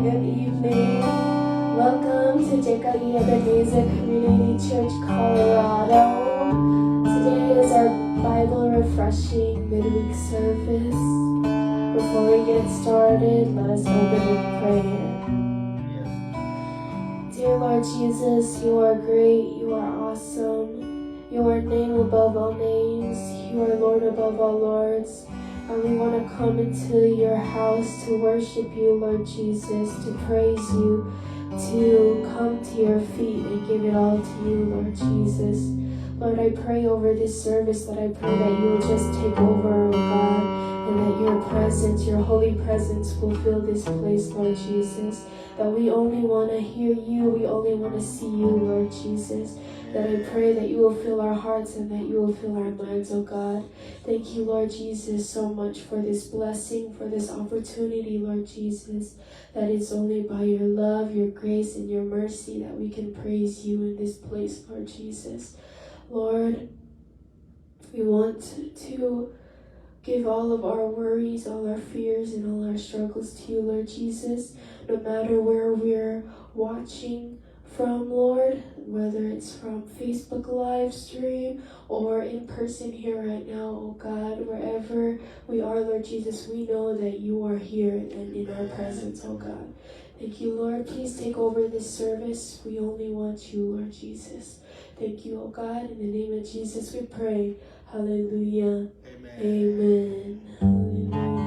Good evening. Welcome to JKE Ebenezer Community Church, Colorado. Today is our Bible refreshing midweek service. Before we get started, let us open in prayer. Dear Lord Jesus, you are great, you are awesome. You are name above all names. You are Lord above all lords. And we want to come into your house to worship you, Lord Jesus, to praise you, to come to your feet and give it all to you, Lord Jesus. Lord, I pray over this service that I pray that you will just take over, oh God, and that your presence, your holy presence will fill this place, Lord Jesus. That we only want to hear you, we only want to see you, Lord Jesus. That I pray that you will fill our hearts and that you will fill our minds, oh God. Thank you, Lord Jesus, so much for this blessing, for this opportunity, Lord Jesus. That it's only by your love, your grace, and your mercy that we can praise you in this place, Lord Jesus. Lord, we want to give all of our worries, all our fears, and all our struggles to you, Lord Jesus. No matter where we're watching from, Lord, whether it's from Facebook live stream or in person here right now, oh God, wherever we are, Lord Jesus, we know that you are here and in our presence, oh God. Thank you, Lord. Please take over this service. We only want you, Lord Jesus. Thank you, oh God. In the name of Jesus we pray. Hallelujah. Amen. Hallelujah.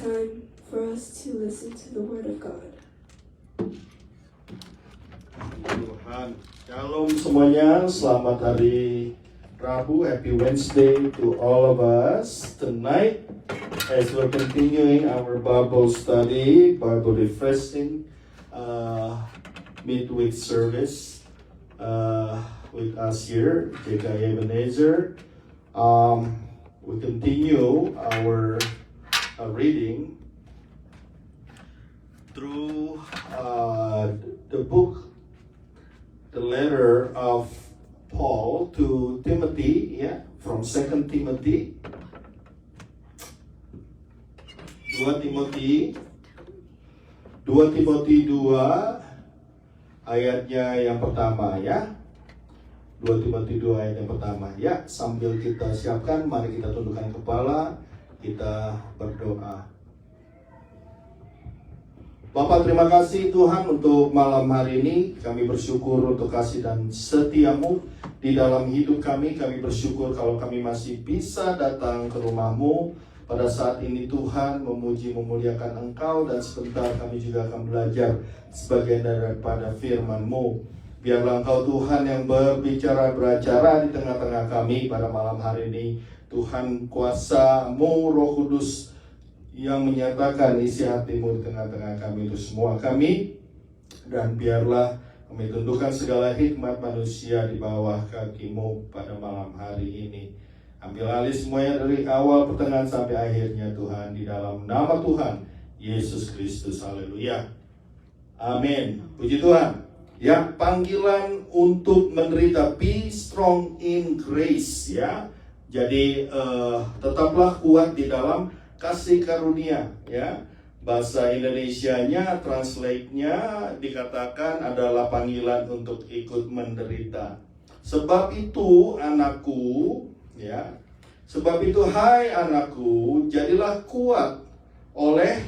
time for us to listen to the Word of God. Tuhan, shalom semuanya, selamat hari Rabu, happy Wednesday to all of us. Tonight, as we're continuing our Bible study, Bible refreshing midweek service with us here, JKI Ebenezer. We continue our reading through the book, the letter of Paul to Timothy, from 2 Timothy. 2 Timothy 2 ayatnya yang pertama, ya. 2 Timothy 2 ayat yang pertama, ya. Sambil kita siapkan, mari kita tundukkan kepala, kita berdoa. Bapak, terima kasih Tuhan untuk malam hari ini. Kami bersyukur untuk kasih dan setia-Mu di dalam hidup kami. Kami bersyukur kalau kami masih bisa datang ke rumah-Mu pada saat ini Tuhan, memuji memuliakan Engkau, dan sebentar kami juga akan belajar sebagian daripada firman-Mu. Biarlah Engkau Tuhan yang beracara di tengah-tengah kami pada malam hari ini. Tuhan, kuasa-Mu Roh Kudus yang menyatakan isi hati-Mu di tengah-tengah kami itu semua kami. Dan biarlah kami tundukkan segala hikmat manusia di bawah kaki-Mu pada malam hari ini. Ambil alih semuanya dari awal pertengahan sampai akhirnya Tuhan, di dalam nama Tuhan Yesus Kristus. Haleluya. Amin. Puji Tuhan. Ya, panggilan untuk menderita, be strong in grace, ya. Jadi tetaplah kuat di dalam kasih karunia, ya. Bahasa Indonesianya, translate-nya dikatakan adalah panggilan untuk ikut menderita. Sebab itu anakku, ya. Sebab itu hai anakku, jadilah kuat oleh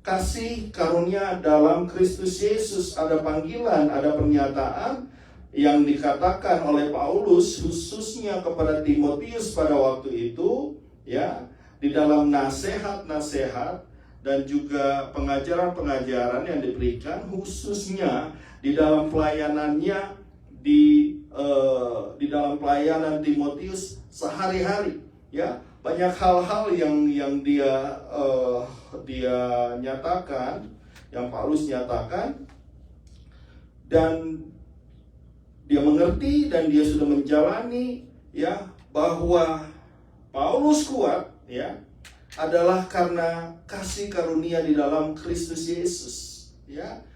kasih karunia dalam Kristus Yesus. Ada panggilan, ada pernyataan yang dikatakan oleh Paulus khususnya kepada Timotius pada waktu itu, ya, di dalam nasihat-nasihat dan juga pengajaran-pengajaran yang diberikan khususnya di dalam pelayanannya di dalam pelayanan Timotius sehari-hari, ya. Banyak hal-hal yang dia nyatakan, yang Paulus nyatakan, dan dia mengerti dan dia sudah menjalani, ya, bahwa Paulus kuat, ya, adalah karena kasih karunia di dalam Kristus Yesus, ya.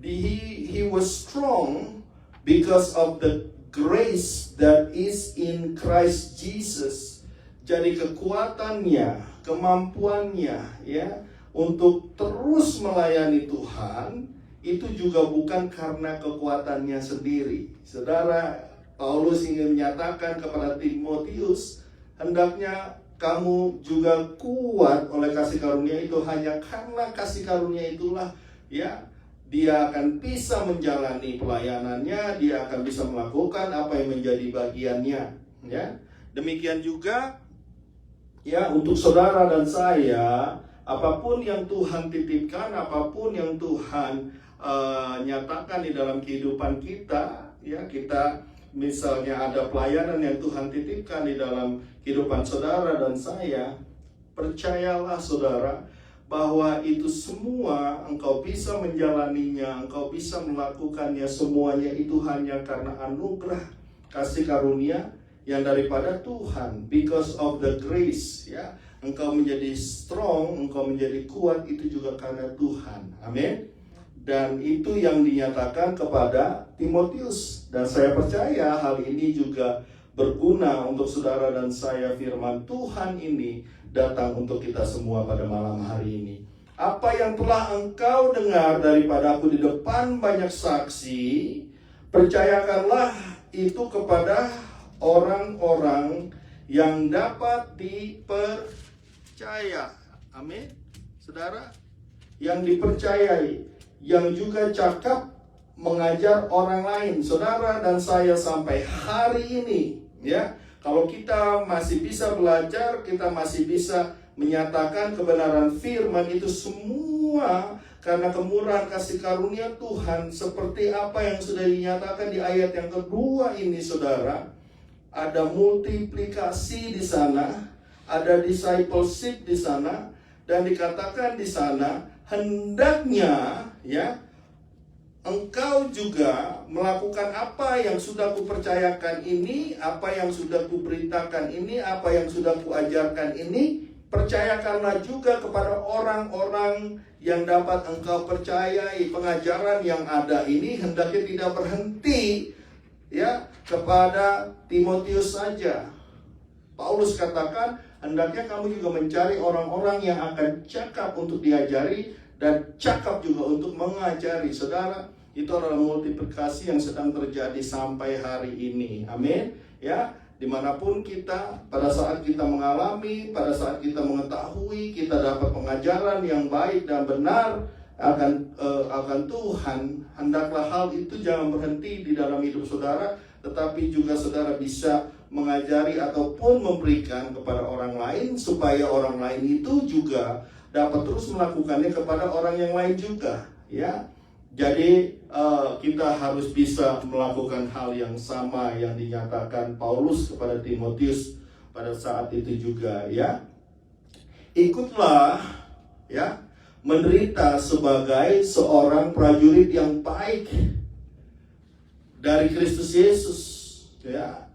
He was strong because of the grace that is in Christ Jesus. Jadi kekuatannya, kemampuannya, ya, untuk terus melayani Tuhan itu juga bukan karena kekuatannya sendiri. Saudara, Paulus ingin menyatakan kepada Timotius, hendaknya kamu juga kuat oleh kasih karunia itu. Hanya karena kasih karunia itulah, ya, dia akan bisa menjalani pelayanannya, dia akan bisa melakukan apa yang menjadi bagiannya, ya. Demikian juga, ya, untuk saudara dan saya, apapun yang Tuhan titipkan, apapun yang Tuhan nyatakan di dalam kehidupan kita, ya, kita misalnya ada pelayanan yang Tuhan titipkan di dalam kehidupan saudara dan saya, percayalah saudara, bahwa itu semua engkau bisa menjalaninya, engkau bisa melakukannya, semuanya itu hanya karena anugerah kasih karunia yang daripada Tuhan. Because of the grace, ya, engkau menjadi strong, engkau menjadi kuat, itu juga karena Tuhan. Amin. Dan itu yang dinyatakan kepada Timotius. Dan saya percaya hal ini juga berguna untuk saudara dan saya. Firman Tuhan ini datang untuk kita semua pada malam hari ini. Apa yang telah engkau dengar daripada aku di depan banyak saksi, percayakanlah itu kepada orang-orang yang dapat dipercaya. Amin. Saudara, yang dipercayai, yang juga cakap mengajar orang lain. Saudara dan saya sampai hari ini, ya, kalau kita masih bisa belajar, kita masih bisa menyatakan kebenaran firman itu semua karena kemurahan kasih karunia Tuhan, seperti apa yang sudah dinyatakan di ayat yang kedua ini, saudara. Ada multiplikasi di sana, ada discipleship di sana, dan dikatakan di sana hendaknya ya engkau juga melakukan apa yang sudah kupercayakan ini, apa yang sudah kuberitakan ini, apa yang sudah kuajarkan ini, percayakanlah juga kepada orang-orang yang dapat engkau percayai. Pengajaran yang ada ini hendaknya tidak berhenti ya kepada Timotius saja. Paulus katakan hendaknya kamu juga mencari orang-orang yang akan cakap untuk diajari dan cakap juga untuk mengajari. Saudara, itu adalah multiplikasi yang sedang terjadi sampai hari ini. Amin. Ya, dimanapun kita, pada saat kita mengalami, pada saat kita mengetahui, kita dapat pengajaran yang baik dan benar akan Tuhan, hendaklah hal itu jangan berhenti di dalam hidup saudara, tetapi juga saudara bisa mengajari ataupun memberikan kepada orang lain, supaya orang lain itu juga dapat terus melakukannya kepada orang yang lain juga, ya. Jadi kita harus bisa melakukan hal yang sama yang dinyatakan Paulus kepada Timotius pada saat itu juga, ya. Ikutlah, ya, menderita sebagai seorang prajurit yang baik dari Kristus Yesus, ya.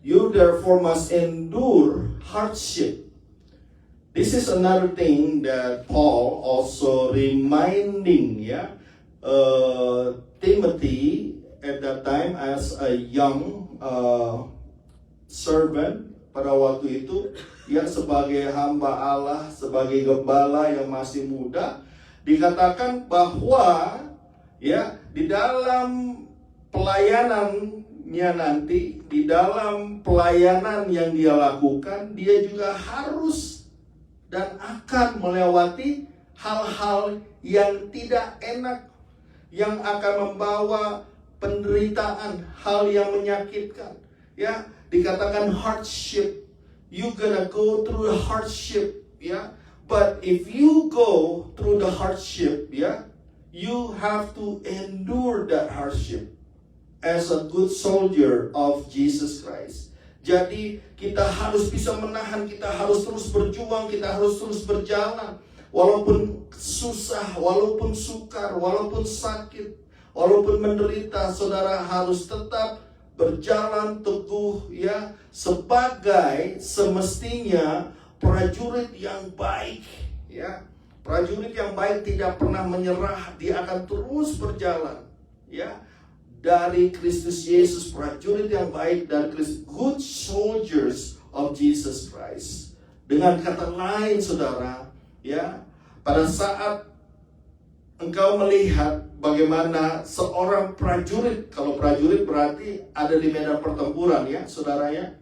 You therefore must endure hardship. This is another thing that Paul also reminding, ya, Timothy at that time as a young servant pada waktu itu, ya, sebagai hamba Allah, sebagai gembala yang masih muda, dikatakan bahwa ya di dalam pelayanannya nanti, di dalam pelayanan yang dia lakukan, dia juga harus dan akan melewati hal-hal yang tidak enak, yang akan membawa penderitaan, hal yang menyakitkan. Ya, dikatakan hardship. You gonna go through hardship, ya. But if you go through the hardship, ya, you have to endure that hardship as a good soldier of Jesus Christ. Jadi kita harus bisa menahan, kita harus terus berjuang, kita harus terus berjalan. Walaupun susah, walaupun sukar, walaupun sakit, walaupun menderita, saudara harus tetap berjalan teguh, ya, sebagai semestinya prajurit yang baik, ya. Prajurit yang baik tidak pernah menyerah, dia akan terus berjalan, ya. Dari Kristus Yesus, prajurit yang baik dari Kristus, good soldiers of Jesus Christ. Dengan kata lain, saudara, ya, pada saat engkau melihat bagaimana seorang prajurit, kalau prajurit berarti ada di medan pertempuran, ya, saudara, ya.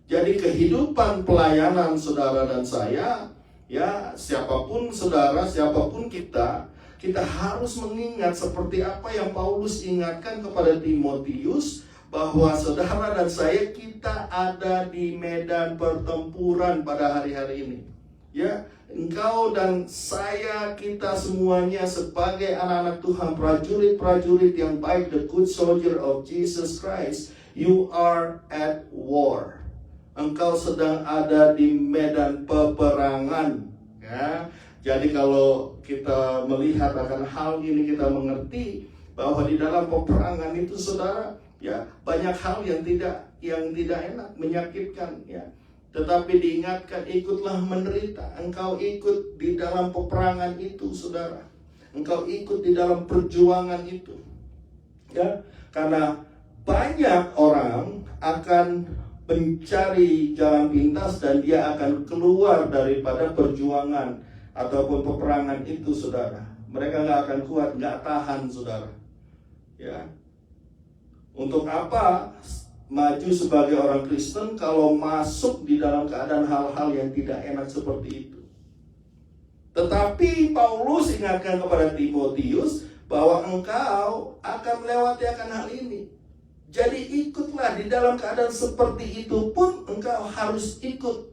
Jadi kehidupan pelayanan saudara dan saya, ya, siapapun saudara, siapapun kita harus mengingat seperti apa yang Paulus ingatkan kepada Timotius, bahwa saudara dan saya, kita ada di medan pertempuran pada hari-hari ini. Ya, engkau dan saya, kita semuanya sebagai anak-anak Tuhan, prajurit-prajurit yang baik, the good soldier of Jesus Christ, you are at war. Engkau sedang ada di medan peperangan, ya. Jadi kalau kita melihat akan hal ini, kita mengerti bahwa di dalam peperangan itu, saudara, ya, banyak hal yang tidak enak, menyakitkan, ya. Tetapi diingatkan, ikutlah menderita. Engkau ikut di dalam peperangan itu, saudara. Engkau ikut di dalam perjuangan itu, ya. Karena banyak orang akan mencari jalan pintas dan dia akan keluar daripada perjuangan ataupun peperangan itu, saudara. Mereka nggak akan kuat, nggak tahan, saudara, ya. Untuk apa maju sebagai orang Kristen kalau masuk di dalam keadaan hal-hal yang tidak enak seperti itu? Tetapi Paulus ingatkan kepada Timotius bahwa engkau akan melewati akan hal ini. Jadi ikutlah di dalam keadaan seperti itu pun, engkau harus ikut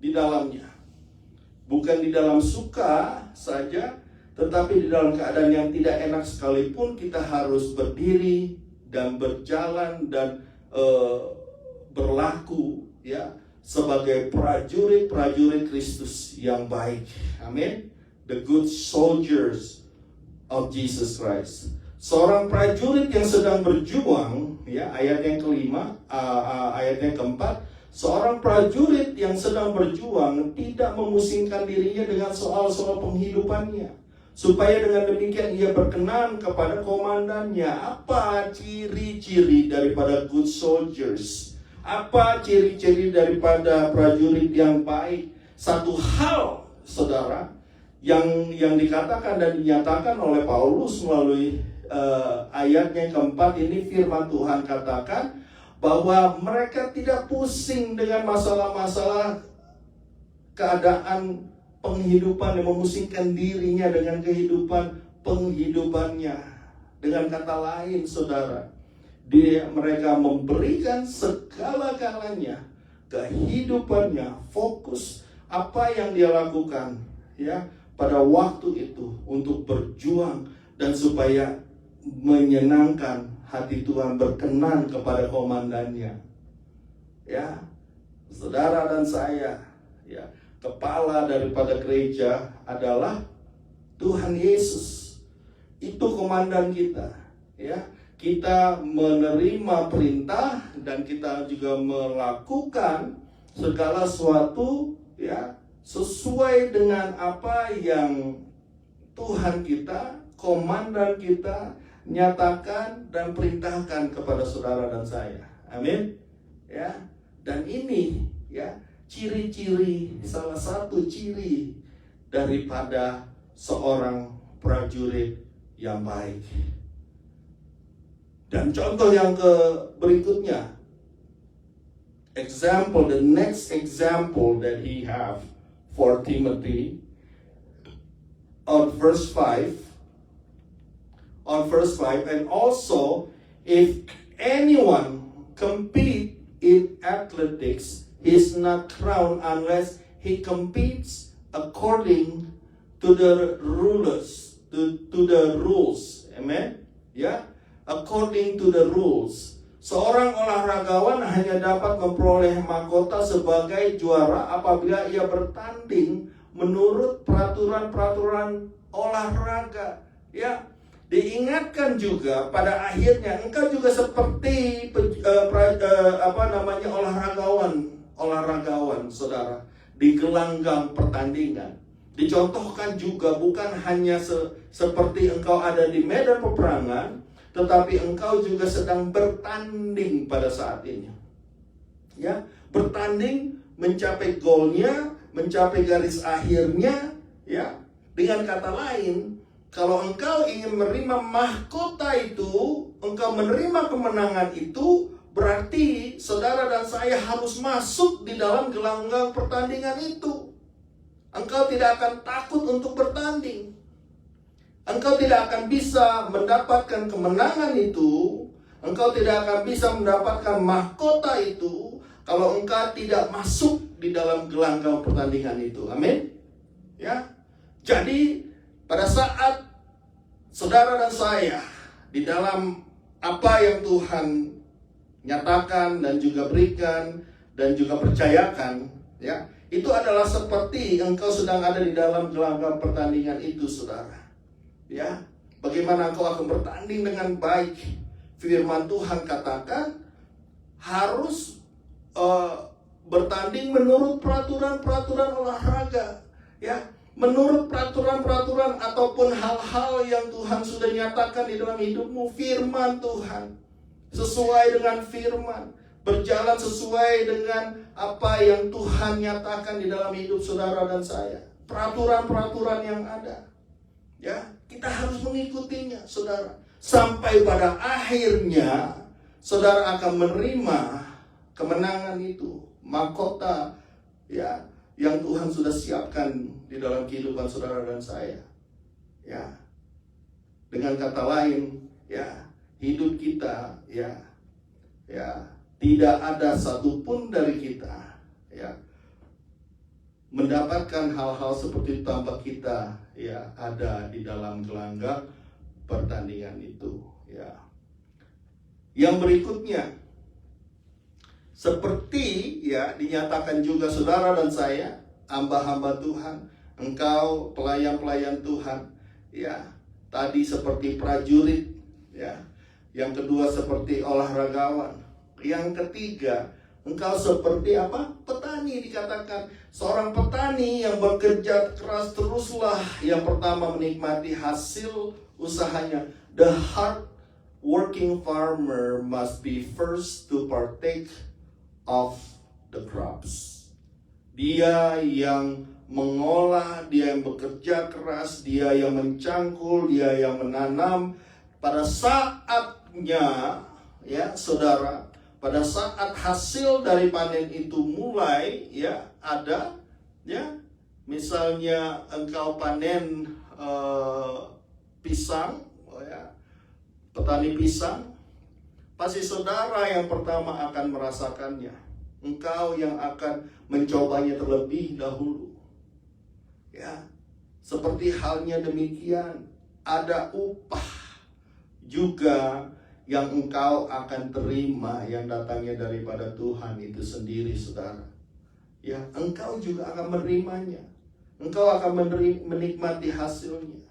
di dalamnya. bukan di dalam suka saja, tetapi di dalam keadaan yang tidak enak sekalipun kita harus berdiri dan berjalan dan berlaku ya sebagai prajurit Kristus yang baik. Amin. The good soldiers of Jesus Christ. Seorang prajurit yang sedang berjuang, ya, ayat yang kelima, ayat yang keempat, seorang prajurit yang sedang berjuang tidak memusingkan dirinya dengan soal-soal penghidupannya, supaya dengan demikian ia berkenan kepada komandannya. Apa ciri-ciri daripada good soldiers? Apa ciri-ciri daripada prajurit yang baik? Satu hal, saudara, yang dikatakan dan dinyatakan oleh Paulus melalui ayatnya yang keempat ini, firman Tuhan katakan bahwa mereka tidak pusing dengan masalah-masalah keadaan penghidupan yang memusingkan dirinya dengan kehidupan penghidupannya. Dengan kata lain, saudara, mereka memberikan segala-galanya, kehidupannya, fokus apa yang dia lakukan ya pada waktu itu untuk berjuang dan supaya menyenangkan hati Tuhan, berkenan kepada komandannya. Ya, saudara dan saya, ya, kepala daripada gereja adalah Tuhan Yesus. Itu komandan kita, ya. Kita menerima perintah dan kita juga melakukan segala sesuatu ya sesuai dengan apa yang Tuhan kita, komandan kita nyatakan dan perintahkan kepada saudara dan saya. Amin. Ya. Dan ini ya ciri-ciri, salah satu ciri daripada seorang prajurit yang baik. Dan contoh yang berikutnya, the next example that he have for Timothy on verse 5, and also if anyone compete in athletics, he is not crowned unless he competes according to the rules, to the rules. Amen. Ya, according to the rules. Seorang olahragawan hanya dapat memperoleh mahkota sebagai juara apabila ia bertanding menurut peraturan-peraturan olahraga. Ya, diingatkan juga pada akhirnya engkau juga seperti olahragawan, saudara, di gelanggang pertandingan. Dicontohkan juga bukan hanya seperti engkau ada di medan peperangan, tetapi engkau juga sedang bertanding pada saat ini. Ya, bertanding mencapai golnya, mencapai garis akhirnya, ya. Dengan kata lain, kalau engkau ingin menerima mahkota itu, engkau menerima kemenangan itu, berarti saudara dan saya harus masuk di dalam gelanggang pertandingan itu. Engkau tidak akan takut untuk bertanding. Engkau tidak akan bisa mendapatkan kemenangan itu, engkau tidak akan bisa mendapatkan mahkota itu kalau engkau tidak masuk di dalam gelanggang pertandingan itu. Amin. Ya. Jadi pada saat saudara dan saya di dalam apa yang Tuhan nyatakan dan juga berikan dan juga percayakan, ya, itu adalah seperti engkau sedang ada di dalam gelanggang pertandingan itu, saudara. Ya, bagaimana engkau akan bertanding dengan baik? Firman Tuhan katakan harus bertanding menurut peraturan-peraturan olahraga, ya, menurut peraturan-peraturan ataupun hal-hal yang Tuhan sudah nyatakan di dalam hidupmu. Firman Tuhan, sesuai dengan firman, berjalan sesuai dengan apa yang Tuhan nyatakan di dalam hidup saudara dan saya. Peraturan-peraturan yang ada, ya, kita harus mengikutinya, saudara. Sampai pada akhirnya, saudara akan menerima kemenangan itu, mahkota, ya, yang Tuhan sudah siapkan di dalam kehidupan saudara dan saya. Ya, dengan kata lain, ya, hidup kita, ya, tidak ada satupun dari kita, ya, mendapatkan hal-hal seperti itu tanpa kita ya ada di dalam gelanggang pertandingan itu ya. Yang berikutnya, seperti ya dinyatakan juga saudara dan saya, hamba-hamba Tuhan, engkau pelayan-pelayan Tuhan ya, tadi seperti prajurit ya, yang kedua seperti olahragawan, yang ketiga engkau seperti apa? Petani. Dikatakan seorang petani yang bekerja keras teruslah yang pertama menikmati hasil usahanya. The hard working farmer must be first to partake of the crops. Dia yang mengolah, dia yang bekerja keras, dia yang mencangkul, dia yang menanam. Pada saatnya ya saudara, pada saat hasil dari panen itu mulai ya ada ya, misalnya engkau panen pisang ya, petani pisang, pasti saudara yang pertama akan merasakannya. Engkau yang akan mencobanya terlebih dahulu. Ya, seperti halnya demikian, ada upah juga yang engkau akan terima yang datangnya daripada Tuhan itu sendiri, saudara. Ya, engkau juga akan menerimanya. Engkau akan menikmati hasilnya.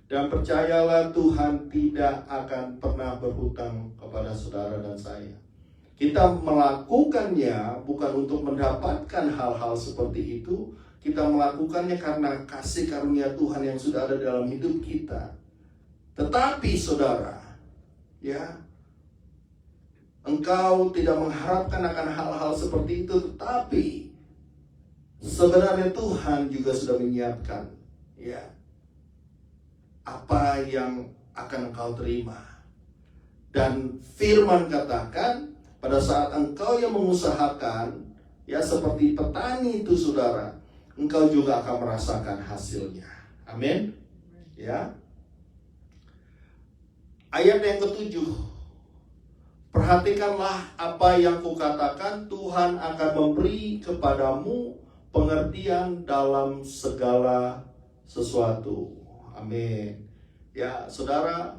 Dan percayalah, Tuhan tidak akan pernah berhutang kepada saudara dan saya. Kita melakukannya bukan untuk mendapatkan hal-hal seperti itu. Kita melakukannya karena kasih karunia Tuhan yang sudah ada dalam hidup kita. Tetapi saudara, ya, engkau tidak mengharapkan akan hal-hal seperti itu, tetapi sebenarnya Tuhan juga sudah menyiapkan ya apa yang akan engkau terima. Dan firman katakan, pada saat engkau yang mengusahakan ya seperti petani itu saudara, engkau juga akan merasakan hasilnya. Amin. Ya. Ayat yang ke-7. Perhatikanlah apa yang kukatakan, Tuhan akan memberi kepadamu pengertian dalam segala sesuatu. Amin. Ya, saudara,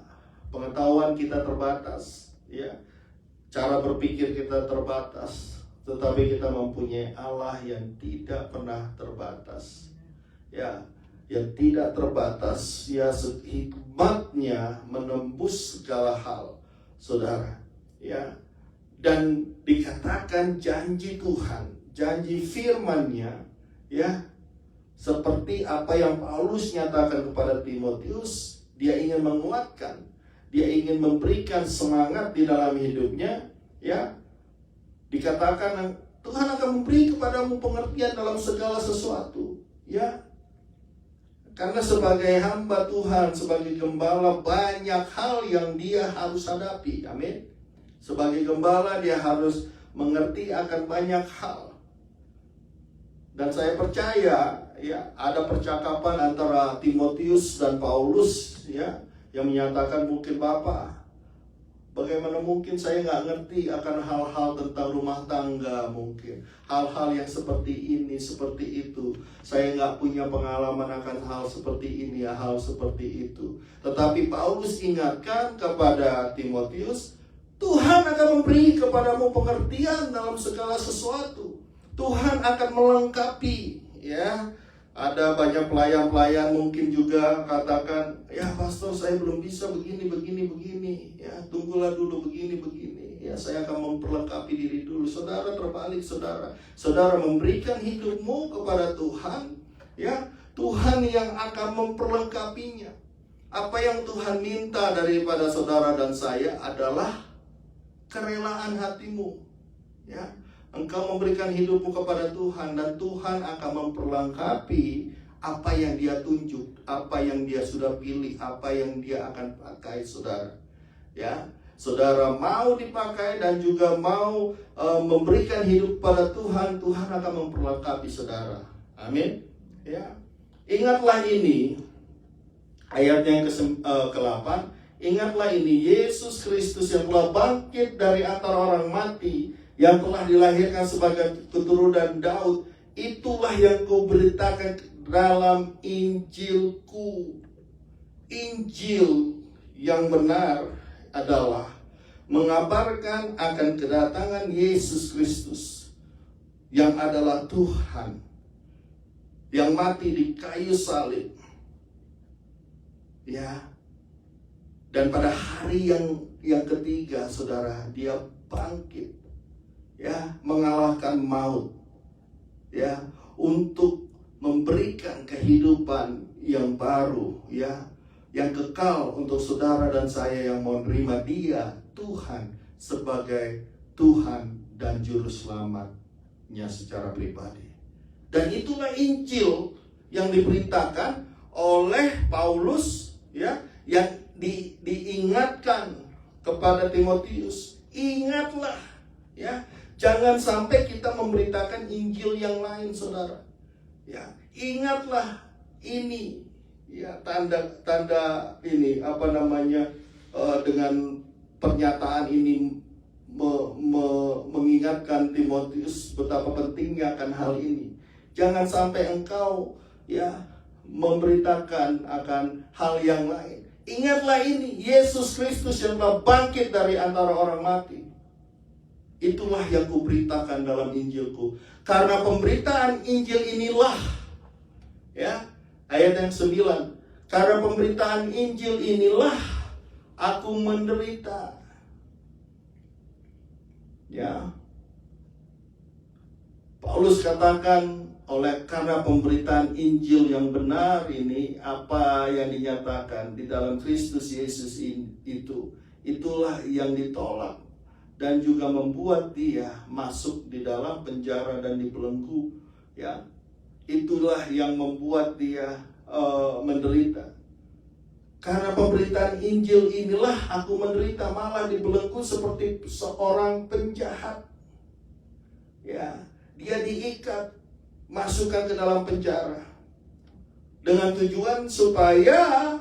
pengetahuan kita terbatas, ya. Cara berpikir kita terbatas, tetapi kita mempunyai Allah yang tidak pernah terbatas. Ya, yang tidak terbatas, ya, hikmatnya menembus segala hal, saudara, ya. Dan dikatakan janji Tuhan, janji firman-Nya, ya, seperti apa yang Paulus nyatakan kepada Timotius, dia ingin menguatkan, dia ingin memberikan semangat di dalam hidupnya, ya. Dikatakan Tuhan akan memberi kepadamu pengertian dalam segala sesuatu, ya. Karena sebagai hamba Tuhan, sebagai gembala, banyak hal yang dia harus hadapi. Amin. Sebagai gembala dia harus mengerti akan banyak hal. Dan saya percaya ya ada percakapan antara Timotius dan Paulus ya, yang menyatakan, mungkin Bapak, bagaimana mungkin saya nggak ngerti akan hal-hal tentang rumah tangga, mungkin hal-hal yang seperti ini, seperti itu. Saya nggak punya pengalaman akan hal seperti ini, hal seperti itu. Tetapi Paulus ingatkan kepada Timotius, Tuhan akan memberi kepadamu pengertian dalam segala sesuatu. Tuhan akan melengkapi, ya. Ada banyak pelayan-pelayan mungkin juga katakan, ya pastor saya belum bisa begini. Ya tunggulah dulu begini. Ya saya akan memperlengkapi diri dulu. Saudara terbalik, saudara memberikan hidupmu kepada Tuhan. Ya Tuhan yang akan memperlengkapinya. Apa yang Tuhan minta daripada saudara dan saya adalah kerelaan hatimu. Ya. Engkau memberikan hidupmu kepada Tuhan, dan Tuhan akan memperlengkapi apa yang Dia tunjuk, apa yang Dia sudah pilih, apa yang Dia akan pakai, saudara. Ya, saudara mau dipakai dan juga mau memberikan hidup pada Tuhan, Tuhan akan memperlengkapi saudara. Amin. Ya, ingatlah ini ayat yang ke-8. Ingatlah ini, Yesus Kristus yang telah bangkit dari antara orang mati, yang telah dilahirkan sebagai keturunan Daud, itulah yang kau beritakan dalam Injilku. Injil yang benar adalah mengabarkan akan kedatangan Yesus Kristus yang adalah Tuhan, yang mati di kayu salib, ya. Dan pada hari yang ketiga, saudara, dia bangkit, ya, mengalahkan maut, ya, untuk memberikan kehidupan yang baru, ya, yang kekal untuk saudara dan saya yang mau menerima dia, Tuhan, sebagai Tuhan dan Juru Selamatnya secara pribadi. Dan itulah Injil yang diberitakan oleh Paulus, ya, yang diingatkan kepada Timotius. Ingatlah, ya, jangan sampai kita memberitakan Injil yang lain, saudara. Ya, ingatlah ini, ya, tanda-tanda ini, dengan pernyataan ini mengingatkan Timotius betapa pentingnya akan hal ini. Jangan sampai engkau, ya, memberitakan akan hal yang lain. Ingatlah ini, Yesus Kristus yang telah bangkit dari antara orang mati. Itulah yang kuberitakan dalam Injilku. Karena pemberitaan Injil inilah, ya, ayat yang 9. Karena pemberitaan Injil inilah aku menderita. Ya. Paulus katakan, karena pemberitaan Injil yang benar ini, apa yang dinyatakan di dalam Kristus Yesus itulah yang ditolak dan juga membuat dia masuk di dalam penjara dan dibelenggu, ya. Itulah yang membuat dia menderita. Karena pemberitaan Injil inilah aku menderita, malah dibelenggu seperti seorang penjahat, ya. Dia diikat, masukkan ke dalam penjara dengan tujuan supaya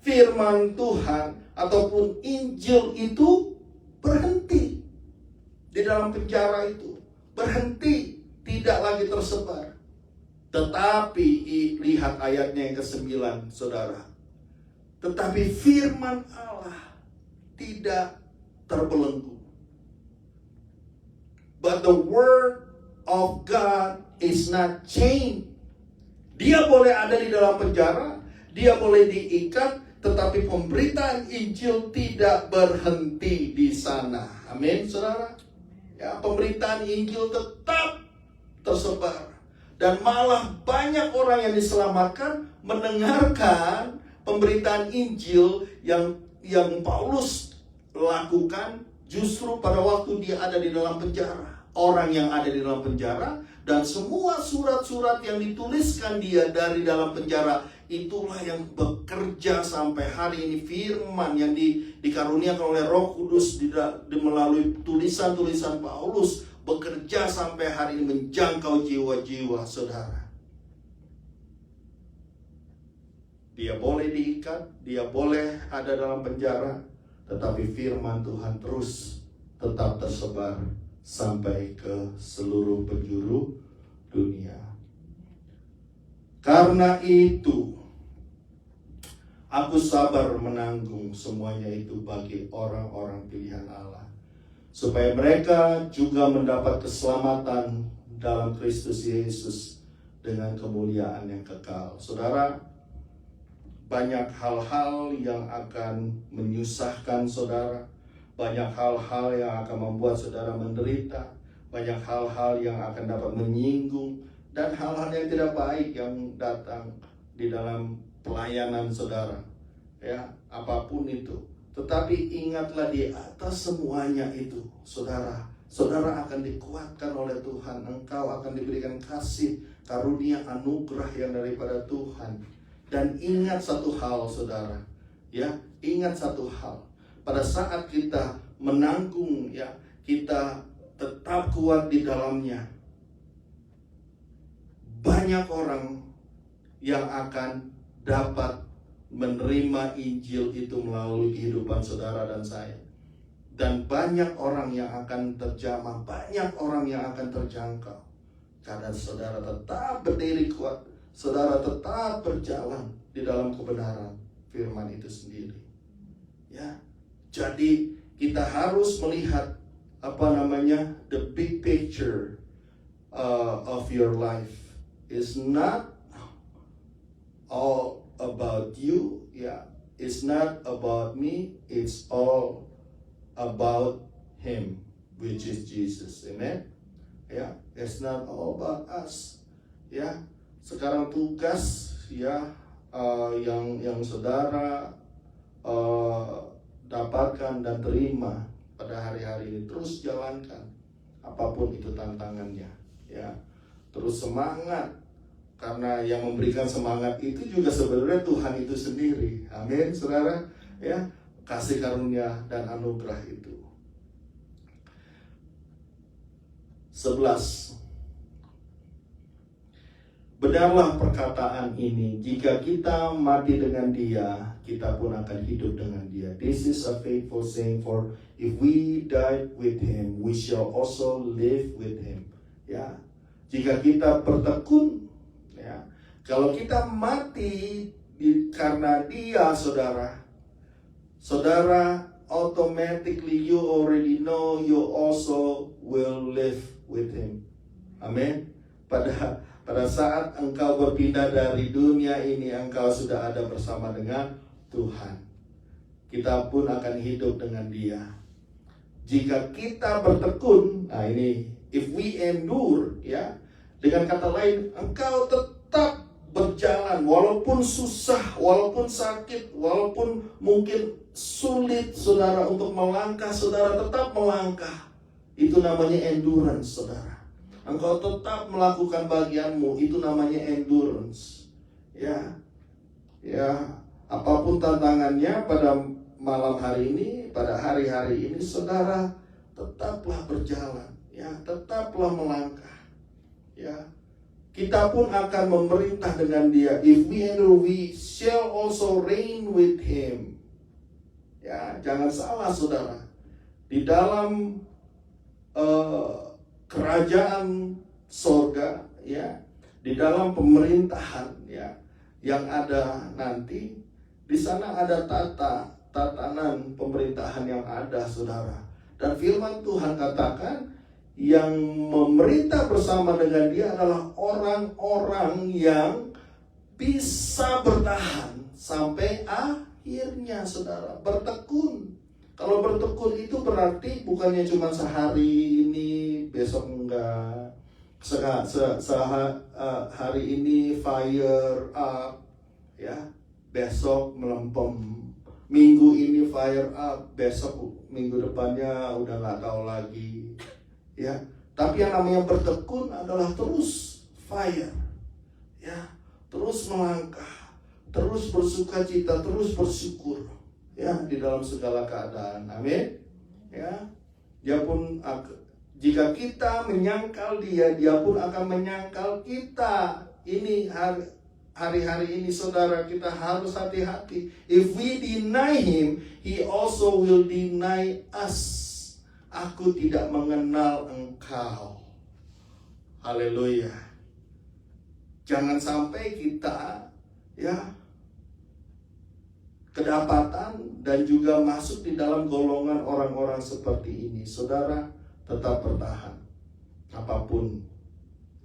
firman Tuhan ataupun Injil itu berhenti di dalam penjara itu, berhenti, tidak lagi tersebar. Tetapi lihat ayatnya yang ke-9, saudara. Tetapi firman Allah tidak terbelenggu. But the word of God is not chained. Dia boleh ada di dalam penjara, dia boleh diikat, tetapi pemberitaan Injil tidak berhenti di sana. Amin, saudara. Ya, pemberitaan Injil tetap tersebar. Dan malah banyak orang yang diselamatkan mendengarkan pemberitaan Injil yang Paulus lakukan justru pada waktu dia ada di dalam penjara. Orang yang ada di dalam penjara dan semua surat-surat yang dituliskan dia dari dalam penjara, itulah yang bekerja sampai hari ini. Firman yang dikaruniakan oleh Roh Kudus melalui tulisan-tulisan Paulus bekerja sampai hari ini menjangkau jiwa-jiwa saudara. Dia boleh diikat, dia boleh ada dalam penjara, tetapi firman Tuhan terus tetap tersebar sampai ke seluruh penjuru dunia. Karena itu, aku sabar menanggung semuanya itu bagi orang-orang pilihan Allah, supaya mereka juga mendapat keselamatan dalam Kristus Yesus dengan kemuliaan yang kekal. Saudara, banyak hal-hal yang akan menyusahkan saudara, banyak hal-hal yang akan membuat saudara menderita, banyak hal-hal yang akan dapat menyinggung, dan hal-hal yang tidak baik yang datang di dalam pelayanan saudara, ya, apapun itu. Tetapi ingatlah, di atas semuanya itu, saudara akan dikuatkan oleh Tuhan. Engkau akan diberikan kasih, karunia, anugerah yang daripada Tuhan. Dan ingat satu hal, saudara, ya, ingat satu hal. Pada saat kita menanggung, ya, kita tetap kuat di dalamnya, banyak orang yang akan dapat menerima Injil itu melalui kehidupan saudara dan saya. Dan banyak orang yang akan terjamah, banyak orang yang akan terjangkau. karena saudara tetap berdiri kuat, saudara tetap berjalan di dalam kebenaran firman itu sendiri. Ya, jadi kita harus melihat the big picture of your life. It's not all about you, ya. It's not about me. It's all about Him, which is Jesus. Amen. Ya, it's not all about us. Ya, sekarang tugas ya yang saudara dapatkan dan terima pada hari-hari ini, terus jalankan apapun itu tantangannya, ya. Terus semangat, karena yang memberikan semangat itu juga sebenarnya Tuhan itu sendiri. Amin, saudara. Ya, kasih karunia dan anugerah itu. 11. Benarlah perkataan ini, jika kita mati dengan Dia, kita pun akan hidup dengan Dia. This is a faithful saying, for if we died with Him, we shall also live with Him. Ya, jika kita bertekun, ya, kalau kita mati karena Dia, saudara, automatically you already know you also will live with Him. Amin. Pada saat engkau berpindah dari dunia ini, engkau sudah ada bersama dengan Tuhan. Kita pun akan hidup dengan Dia. Jika kita bertekun, nah ini, if we endure, ya, dengan kata lain, engkau tetap berjalan, walaupun susah, walaupun sakit, walaupun mungkin sulit, saudara, untuk melangkah, saudara tetap melangkah. Itu namanya endurance, saudara. Engkau tetap melakukan bagianmu, itu namanya endurance. Ya, apapun tantangannya pada malam hari ini, pada hari-hari ini, saudara tetaplah berjalan, ya, tetaplah melangkah. Ya, kita pun akan memerintah dengan Dia. If we endure, we shall also reign with Him. Ya, jangan salah, saudara. Di dalam kerajaan sorga, ya, di dalam pemerintahan, ya, yang ada nanti, di sana ada tatanan pemerintahan yang ada, saudara. Dan firman Tuhan katakan, yang memerintah bersama dengan Dia adalah orang-orang yang bisa bertahan sampai akhirnya, saudara. Bertekun. Kalau bertekun itu berarti bukannya cuma sehari ini, besok enggak. Hari ini fire up, ya, besok melempem. Minggu ini fire up, besok minggu depannya udah nggak tahu lagi, ya. Tapi yang namanya bertekun adalah terus fire, ya, terus melangkah, terus bersukacita, terus bersyukur, ya, di dalam segala keadaan. Amin. Ya, Dia pun jika kita menyangkal Dia, Dia pun akan menyangkal kita. Ini hari-hari ini, saudara, kita harus hati-hati. If we deny Him, He also will deny us. Aku tidak mengenal engkau. Haleluya. Jangan sampai kita, ya, kedapatan dan juga masuk di dalam golongan orang-orang seperti ini. Saudara, tetap bertahan. Apapun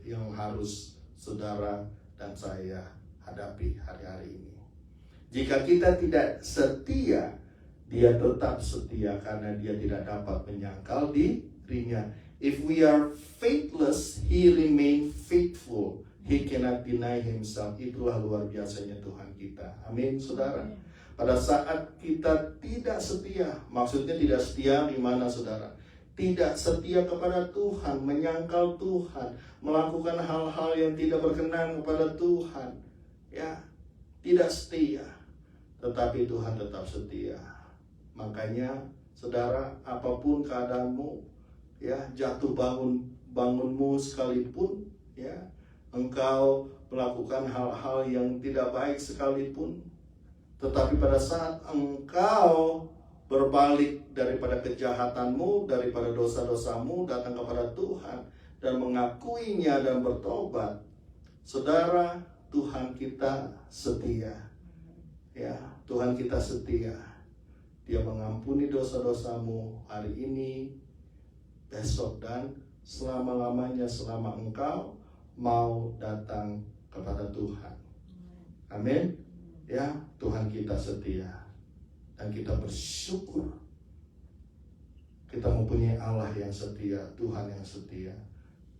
yang harus saudara dan saya hadapi hari-hari ini. Jika kita tidak setia, Dia tetap setia karena Dia tidak dapat menyangkal dirinya. If we are faithless, He remain faithful. He cannot deny Himself. Itulah luar biasanya Tuhan kita. Amin, saudara. Pada saat kita tidak setia, maksudnya tidak setia di mana, saudara? Tidak setia kepada Tuhan, menyangkal Tuhan, melakukan hal-hal yang tidak berkenan kepada Tuhan, ya, tidak setia. Tetapi Tuhan tetap setia. Makanya, saudara, apapun keadaanmu, ya, jatuh bangunmu sekalipun, ya, engkau melakukan hal-hal yang tidak baik sekalipun, tetapi pada saat engkau berbalik daripada kejahatanmu, daripada dosa-dosamu, datang kepada Tuhan, dan mengakuinya dan bertobat, saudara, Tuhan kita setia. Ya, Tuhan kita setia. Dia mengampuni dosa-dosamu hari ini, besok, dan selama-lamanya selama engkau mau datang kepada Tuhan. Amin. Ya, Tuhan kita setia. Dan kita bersyukur kita mempunyai Allah yang setia, Tuhan yang setia.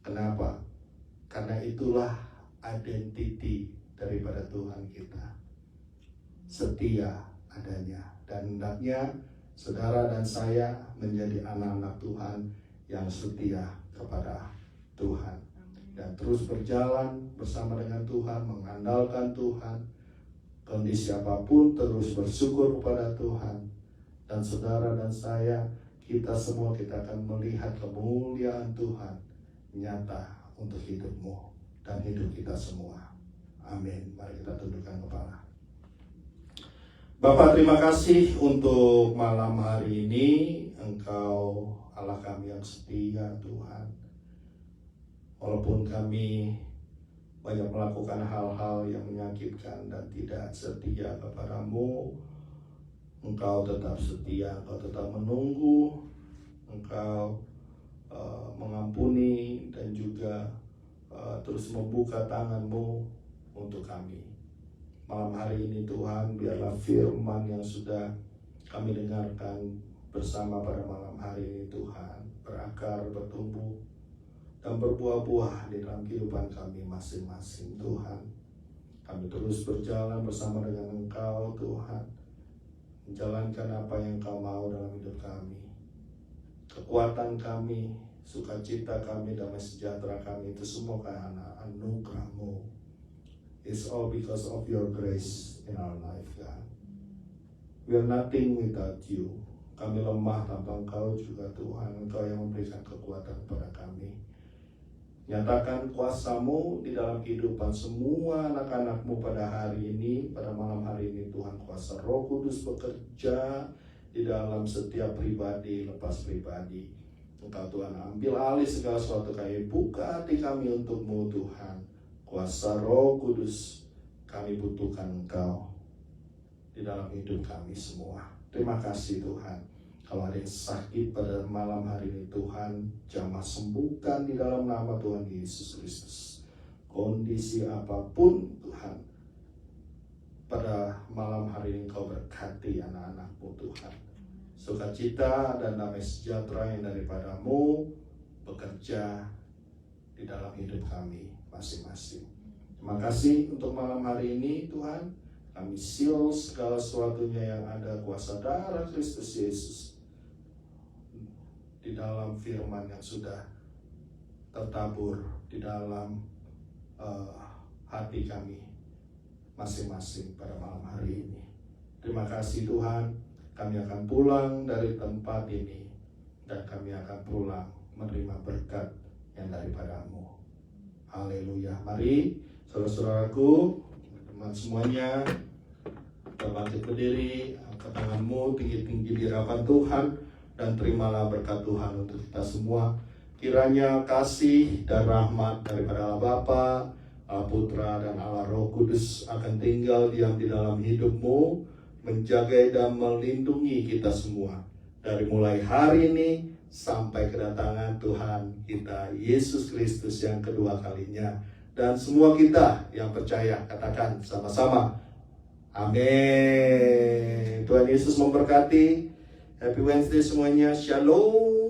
Kenapa? Karena itulah identiti daripada Tuhan kita. Setia adanya. Dan hendaknya saudara dan saya menjadi anak-anak Tuhan yang setia kepada Tuhan. Dan terus berjalan bersama dengan Tuhan, mengandalkan Tuhan. Kondisi apapun terus bersyukur kepada Tuhan. Dan saudara dan saya, kita semua kita akan melihat kemuliaan Tuhan nyata untuk hidupmu dan hidup kita semua. Amin. Mari kita tundukkan kepala. Bapak, terima kasih untuk malam hari ini. Engkau Allah kami yang setia, Tuhan. Walaupun kami banyak melakukan hal-hal yang menyakitkan dan tidak setia kepadamu, Engkau tetap setia, Engkau tetap menunggu, Engkau mengampuni dan juga terus membuka tangan-Mu untuk kami. Malam hari ini Tuhan, biarlah firman yang sudah kami dengarkan bersama pada malam hari ini Tuhan, berakar, bertumbuh, dan berbuah-buah di dalam kehidupan kami masing-masing Tuhan. Kami terus berjalan bersama dengan Engkau Tuhan, menjalankan apa yang Kau mau dalam hidup kami. Kekuatan kami, sukacita kami, damai sejahtera kami, itu semua karena anugerah-Mu. It's all because of your grace in our life, God. We are nothing without you. Kami lemah tanpa Engkau juga Tuhan. Engkau yang memberikan kekuatan kepada kami. Nyatakan kuasa-Mu di dalam kehidupan semua anak-anak-Mu pada hari ini, pada malam hari ini Tuhan. Kuasa Roh Kudus bekerja di dalam setiap pribadi, lepas pribadi. Engkau Tuhan ambil alih segala sesuatu kami, buka hati kami untuk-Mu Tuhan. Kuasa Roh Kudus, kami butuhkan Engkau di dalam hidup kami semua. Terima kasih Tuhan. Kalau ada yang sakit pada malam hari ini Tuhan, jamah sembuhkan di dalam nama Tuhan Yesus Kristus. Kondisi apapun Tuhan, pada malam hari ini Engkau berkati anak-anak-Mu Tuhan. Sukacita dan damai sejahtera yang daripada-Mu bekerja di dalam hidup kami masing-masing. Terima kasih untuk malam hari ini Tuhan. Kami seal segala sesuatunya yang ada kuasa darah Kristus Yesus di dalam firman yang sudah tertabur di dalam hati kami masing-masing pada malam hari ini. Terima kasih Tuhan. Kami akan pulang dari tempat ini dan kami akan pulang menerima berkat yang daripada-Mu. Haleluya. Mari saudara-saudaraku, teman semuanya, berbangkit berdiri, angkat tanganmu tinggi-tinggi di hadapan Tuhan, dan terimalah berkat Tuhan untuk kita semua. Kiranya kasih dan rahmat daripada Allah Bapa, Allah Putra, dan Allah Roh Kudus akan tinggal diam di dalam hidupmu, menjaga dan melindungi kita semua dari mulai hari ini sampai kedatangan Tuhan kita Yesus Kristus yang kedua kalinya. Dan semua kita yang percaya katakan sama-sama amin. Tuhan Yesus memberkati. Happy Wednesday semuanya. Shalom.